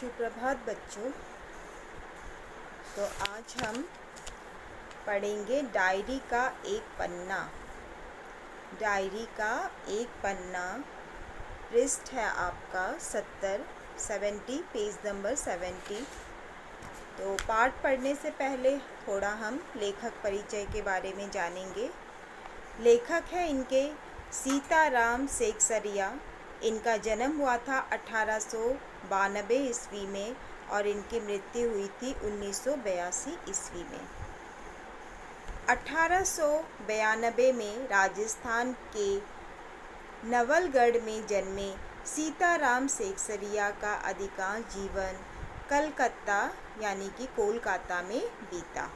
सुप्रभात बच्चों। तो आज हम पढ़ेंगे डायरी का एक पन्ना। डायरी का एक पन्ना, पृष्ठ है आपका 70 पेज नंबर 70। तो पाठ पढ़ने से पहले थोड़ा हम लेखक परिचय के बारे में जानेंगे। लेखक है इनके सीताराम सेकसरिया। इनका जन्म हुआ था 1892 ईस्वी में और इनकी मृत्यु हुई थी 1982 ईस्वी में। 1892 में राजस्थान के नवलगढ़ में जन्मे सीताराम सेकसरिया का अधिकांश जीवन कलकत्ता यानी कि कोलकाता में बीता।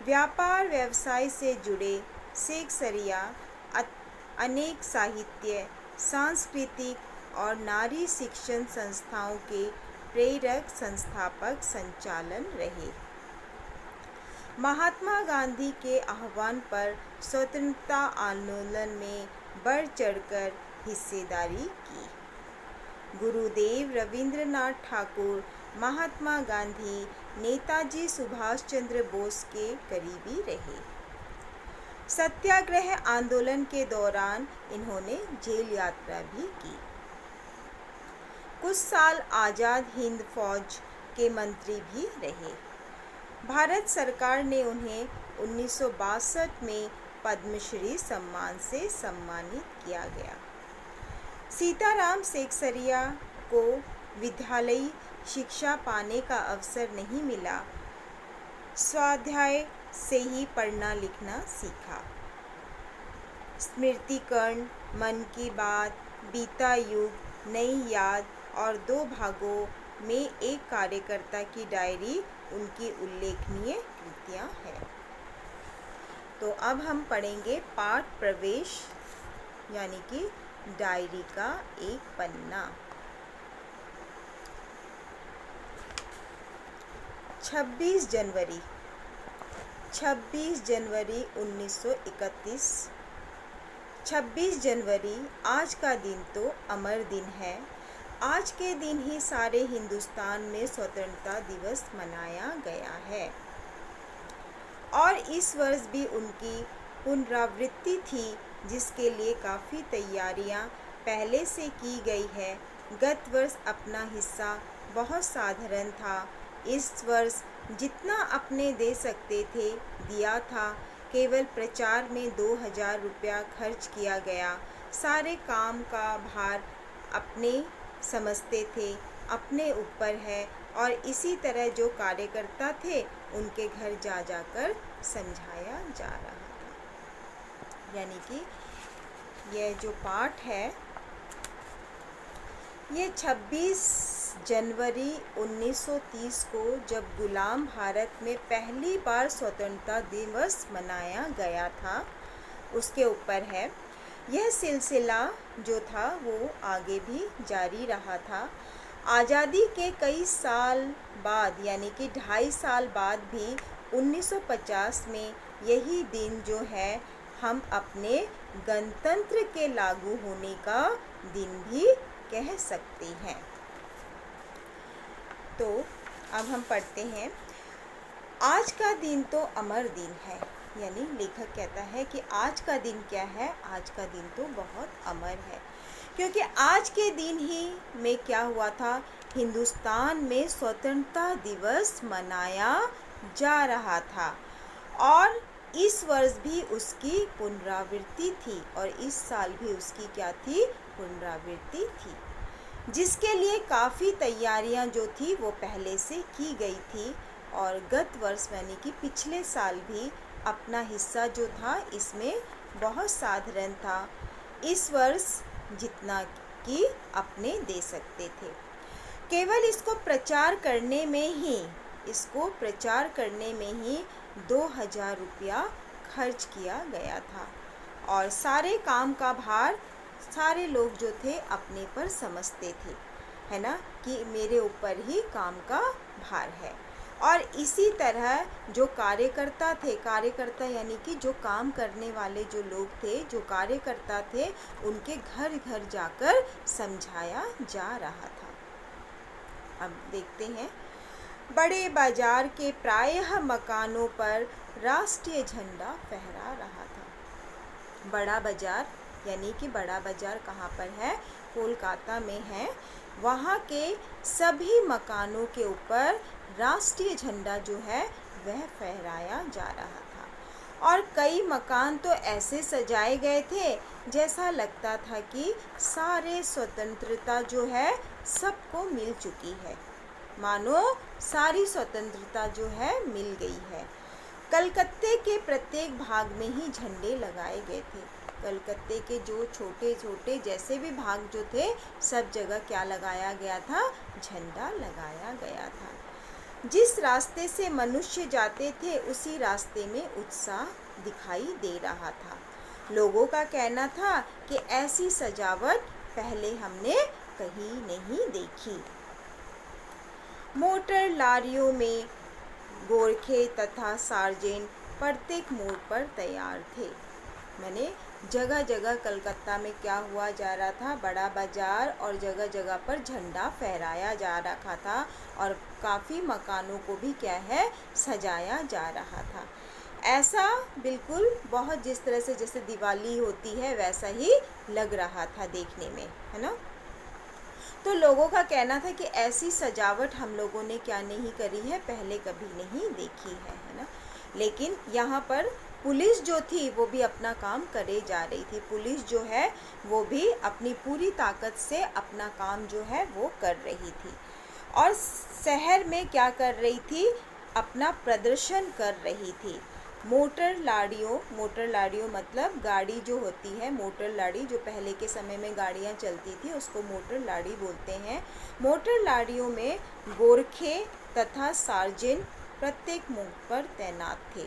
व्यापार व्यवसाय से जुड़े सेकसरिया अनेक साहित्य, सांस्कृतिक और नारी शिक्षण संस्थाओं के प्रेरक संस्थापक संचालन रहे। महात्मा गांधी के आह्वान पर स्वतंत्रता आंदोलन में बढ़ चढ़कर हिस्सेदारी की। गुरुदेव रविंद्रनाथ ठाकुर महात्मा गांधी, नेताजी सुभाष चंद्र बोस के करीबी रहे। सत्याग्रह आंदोलन के दौरान इन्होंने जेल यात्रा भी की। कुछ साल आज़ाद हिंद फौज के मंत्री भी रहे। भारत सरकार ने उन्हें 1962 में पद्मश्री सम्मान से सम्मानित किया गया। सीताराम सेकसरिया को विद्यालयी शिक्षा पाने का अवसर नहीं मिला। स्वाध्याय से ही पढ़ना लिखना सीखा। स्मृतिकरण, मन की बात, बीता युग, नई याद और 2 भागों में एक कार्यकर्ता की डायरी उनकी उल्लेखनीय कृतियां हैं। तो अब हम पढ़ेंगे पाठ प्रवेश यानी कि डायरी का एक पन्ना। 26 जनवरी 1931। 26 जनवरी आज का दिन तो अमर दिन है। आज के दिन ही सारे हिंदुस्तान में स्वतंत्रता दिवस मनाया गया है और इस वर्ष भी उनकी पुनरावृत्ति थी, जिसके लिए काफ़ी तैयारियां पहले से की गई है। गत वर्ष अपना हिस्सा बहुत साधारण था। इस वर्ष जितना अपने दे सकते थे दिया था। केवल प्रचार में 2000 रुपया खर्च किया गया। सारे काम का भार अपने समझते थे, अपने ऊपर है और इसी तरह जो कार्यकर्ता थे उनके घर जा जाकर समझाया जा रहा था। यानी कि यह जो पाठ है ये 26 जनवरी 1930 को जब गुलाम भारत में पहली बार स्वतंत्रता दिवस मनाया गया था उसके ऊपर है। यह सिलसिला जो था वो आगे भी जारी रहा था। आज़ादी के कई साल बाद यानी कि 2.5 साल बाद भी 1950 में यही दिन जो है हम अपने गणतंत्र के लागू होने का दिन भी कह सकते हैं। तो अब हम पढ़ते हैं। आज का दिन तो अमर दिन है, यानी लेखक कहता है कि आज का दिन क्या है, आज का दिन तो बहुत अमर है, क्योंकि आज के दिन ही में क्या हुआ था, हिंदुस्तान में स्वतंत्रता दिवस मनाया जा रहा था और इस वर्ष भी उसकी पुनरावृत्ति थी और इस साल भी उसकी क्या थी, पुनरावृत्ति थी, जिसके लिए काफ़ी तैयारियां जो थी वो पहले से की गई थी। और गत वर्ष यानी कि पिछले साल भी अपना हिस्सा जो था इसमें बहुत साधारण था। इस वर्ष जितना कि अपने दे सकते थे, केवल इसको प्रचार करने में ही 2000 रुपया खर्च किया गया था और सारे काम का भार सारे लोग जो थे अपने पर समझते थे, है ना, कि मेरे ऊपर ही काम का भार है। और इसी तरह जो कार्यकर्ता यानी कि जो काम करने वाले जो लोग थे, जो कार्यकर्ता थे, उनके घर घर जाकर समझाया जा रहा था। अब देखते हैं। बड़े बाजार के प्रायः मकानों पर राष्ट्रीय झंडा फहरा रहा था। बड़ा बाजार यानी कि बड़ा बाजार कहाँ पर है? कोलकाता में है। वहाँ के सभी मकानों के ऊपर राष्ट्रीय झंडा जो है वह फहराया जा रहा था और कई मकान तो ऐसे सजाए गए थे जैसा लगता था कि सारे स्वतंत्रता जो है सबको मिल चुकी है, मानो सारी स्वतंत्रता जो है मिल गई है। कलकत्ते के प्रत्येक भाग में ही झंडे लगाए गए थे। कलकत्ते के जो छोटे छोटे जैसे भी भाग जो थे सब जगह क्या लगाया गया था? झंडा लगाया गया था। जिस रास्ते से मनुष्य जाते थे उसी रास्ते में उत्साह दिखाई दे रहा था। लोगों का कहना था कि ऐसी सजावट पहले हमने कहीं नहीं देखी। मोटर लारियों में गोरखे तथा सार्जेंट प्रत्येक मोड़ पर तैयार थे। मैंने जगह जगह कलकत्ता में क्या हुआ जा रहा था? बड़ा बाजार और जगह जगह पर झंडा फहराया जा रखा था और काफ़ी मकानों को भी क्या है? सजाया जा रहा था। ऐसा बिल्कुल बहुत जिस तरह से जैसे दिवाली होती है वैसा ही लग रहा था देखने में, है ना। तो लोगों का कहना था कि ऐसी सजावट हम लोगों ने क्या नहीं करी है, पहले कभी नहीं देखी है ना। लेकिन यहाँ पर पुलिस जो थी वो भी अपना काम करे जा रही थी। पुलिस जो है वो भी अपनी पूरी ताकत से अपना काम जो है वो कर रही थी और शहर में क्या कर रही थी? अपना प्रदर्शन कर रही थी। मोटर लाड़ियों मतलब गाड़ी जो होती है, मोटर लाड़ी जो पहले के समय में गाड़ियाँ चलती थी उसको मोटर लाड़ी बोलते हैं। मोटर लाड़ियों में गोरखे तथा सार्जेंट प्रत्येक मोड़ पर तैनात थे।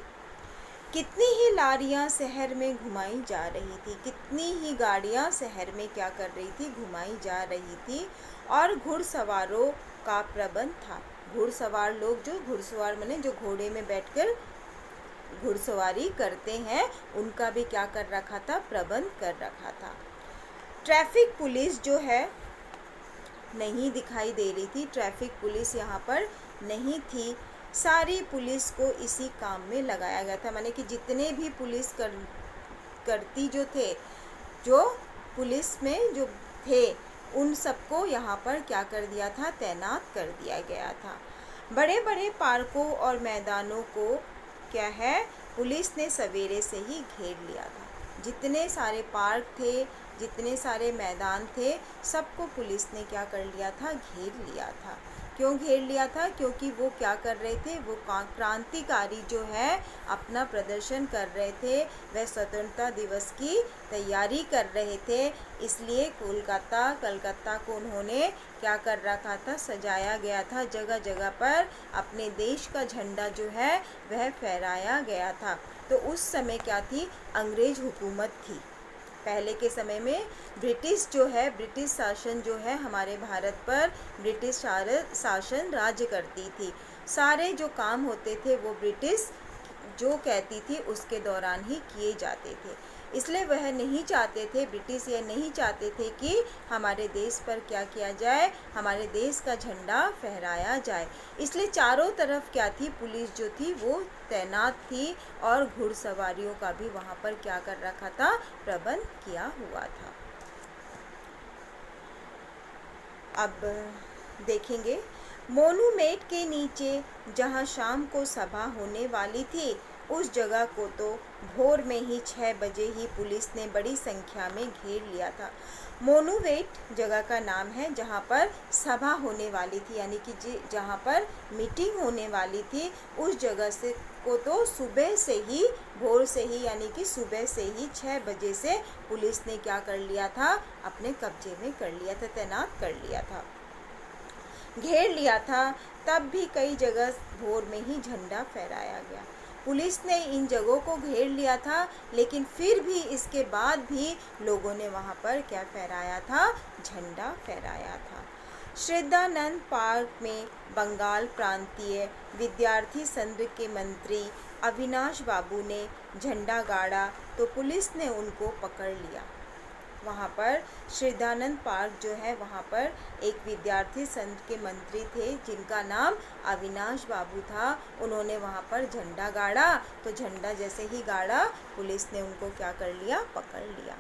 कितनी ही लारियाँ शहर में घुमाई जा रही थी, कितनी ही गाड़ियाँ शहर में क्या कर रही थी? घुमाई जा रही थी और घुड़सवारों का प्रबंध था। घुड़सवार लोग जो घुड़सवार माने जो घोड़े में बैठकर घुड़सवारी करते हैं उनका भी क्या कर रखा था? प्रबंध कर रखा था। ट्रैफिक पुलिस जो है नहीं दिखाई दे रही थी। ट्रैफिक पुलिस यहाँ पर नहीं थी। सारी पुलिस को इसी काम में लगाया गया था, माने कि जितने भी पुलिस करती जो थे, जो पुलिस में जो थे उन सबको यहाँ पर क्या कर दिया था? तैनात कर दिया गया था। बड़े बड़े पार्कों और मैदानों को क्या है? पुलिस ने सवेरे से ही घेर लिया था। जितने सारे पार्क थे, जितने सारे मैदान थे, सबको पुलिस ने क्या कर लिया था? घेर लिया था। क्यों घेर लिया था? क्योंकि वो क्या कर रहे थे? वो क्रांतिकारी जो है अपना प्रदर्शन कर रहे थे, वह स्वतंत्रता दिवस की तैयारी कर रहे थे। इसलिए कलकत्ता को उन्होंने क्या कर रखा था? सजाया गया था। जगह जगह पर अपने देश का झंडा जो है वह फहराया गया था। तो उस समय क्या थी? अंग्रेज हुकूमत थी। पहले के समय में ब्रिटिश शासन जो है हमारे भारत पर ब्रिटिश शासन राज्य करती थी। सारे जो काम होते थे वो ब्रिटिश जो कहती थी उसके दौरान ही किए जाते थे। इसलिए वह नहीं चाहते थे, ब्रिटिश ये नहीं चाहते थे कि हमारे देश पर क्या किया जाए? हमारे देश का झंडा फहराया जाए। इसलिए चारों तरफ क्या थी? पुलिस जो थी वो तैनात थी और घुड़सवारियों का भी वहाँ पर क्या कर रखा था? प्रबंध किया हुआ था। अब देखेंगे मोनूमेंट के नीचे जहाँ शाम को सभा होने वाली थी उस जगह को तो भोर में ही 6 बजे ही पुलिस ने बड़ी संख्या में घेर लिया था। मोनूमेंट जगह का नाम है जहाँ पर सभा होने वाली थी, यानी कि जहाँ पर मीटिंग होने वाली थी उस जगह से को तो सुबह से ही, भोर से ही यानी कि सुबह से ही 6 बजे से पुलिस ने क्या कर लिया था? अपने कब्जे में कर लिया था, तैनात कर लिया था, घेर लिया था। तब भी कई जगह भोर में ही झंडा फहराया गया। पुलिस ने इन जगहों को घेर लिया था लेकिन फिर भी इसके बाद भी लोगों ने वहाँ पर क्या फहराया था? झंडा फहराया था। श्रद्धानंद पार्क में बंगाल प्रांतीय विद्यार्थी संघ के मंत्री अविनाश बाबू ने झंडा गाड़ा तो पुलिस ने उनको पकड़ लिया। वहाँ पर श्रद्धानंद पार्क जो है वहाँ पर एक विद्यार्थी संघ के मंत्री थे जिनका नाम अविनाश बाबू था। उन्होंने वहाँ पर झंडा गाड़ा, तो झंडा जैसे ही गाड़ा पुलिस ने उनको क्या कर लिया, पकड़ लिया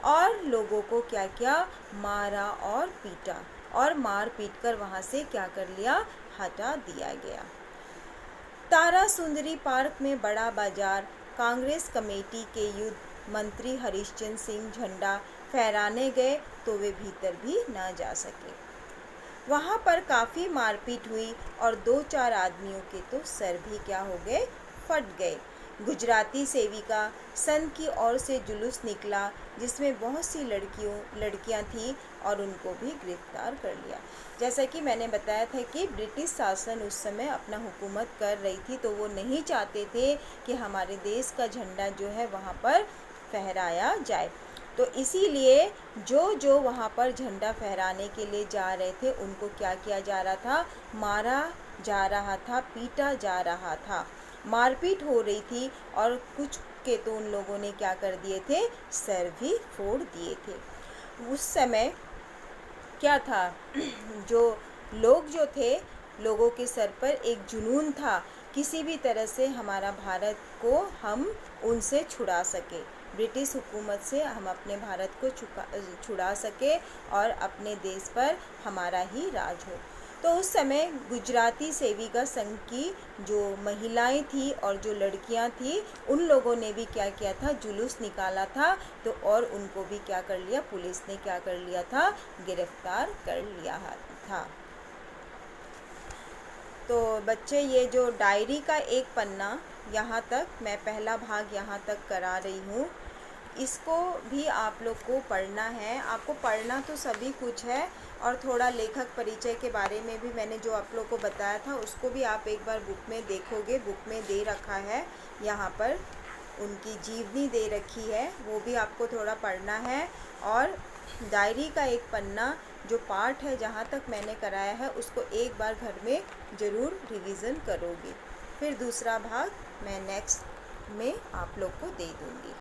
और लोगों को क्या किया, मारा और पीटा और मार पीट कर वहाँ से क्या कर लिया, हटा दिया गया। तारा सुंदरी पार्क में बड़ा बाजार, कांग्रेस कमेटी के युद्ध, मंत्री हरीशचंद्र सिंह झंडा फहराने गए तो वे भीतर भी ना जा सके। वहाँ पर काफ़ी मारपीट हुई और 2-4 आदमियों के तो सर भी क्या हो गए, फट गए। गुजराती सेविका संघ की ओर से जुलूस निकला जिसमें बहुत सी लड़कियां थीं और उनको भी गिरफ्तार कर लिया। जैसा कि मैंने बताया था कि ब्रिटिश शासन उस समय अपना हुकूमत कर रही थी, तो वो नहीं चाहते थे कि हमारे देश का झंडा जो है वहाँ पर फहराया जाए। तो इसीलिए जो वहाँ पर झंडा फहराने के लिए जा रहे थे उनको क्या किया जा रहा था, मारा जा रहा था, पीटा जा रहा था, मारपीट हो रही थी और कुछ के तो उन लोगों ने क्या कर दिए थे, सर भी फोड़ दिए थे। उस समय क्या था, लोग जो थे, लोगों के सर पर एक जुनून था, किसी भी तरह से हमारा भारत को हम उनसे छुड़ा सके, ब्रिटिश हुकूमत से हम अपने भारत को छुड़ा सके और अपने देश पर हमारा ही राज हो। तो उस समय गुजराती सेविका संघ की जो महिलाएं थी और जो लड़कियां थी उन लोगों ने भी क्या किया था, जुलूस निकाला था, तो और उनको भी क्या कर लिया, पुलिस ने क्या कर लिया था, गिरफ्तार कर लिया था। तो बच्चे ये जो डायरी का एक पन्ना यहाँ तक, मैं पहला भाग यहाँ तक करा रही हूँ, इसको भी आप लोग को पढ़ना है। आपको पढ़ना तो सभी कुछ है और थोड़ा लेखक परिचय के बारे में भी मैंने जो आप लोग को बताया था उसको भी आप एक बार बुक में देखोगे, बुक में दे रखा है, यहाँ पर उनकी जीवनी दे रखी है, वो भी आपको थोड़ा पढ़ना है। और डायरी का एक पन्ना जो पार्ट है जहाँ तक मैंने कराया है उसको एक बार घर में ज़रूर रिवीज़न करोगे। फिर दूसरा भाग मैं नेक्स्ट में आप लोग को दे दूँगी।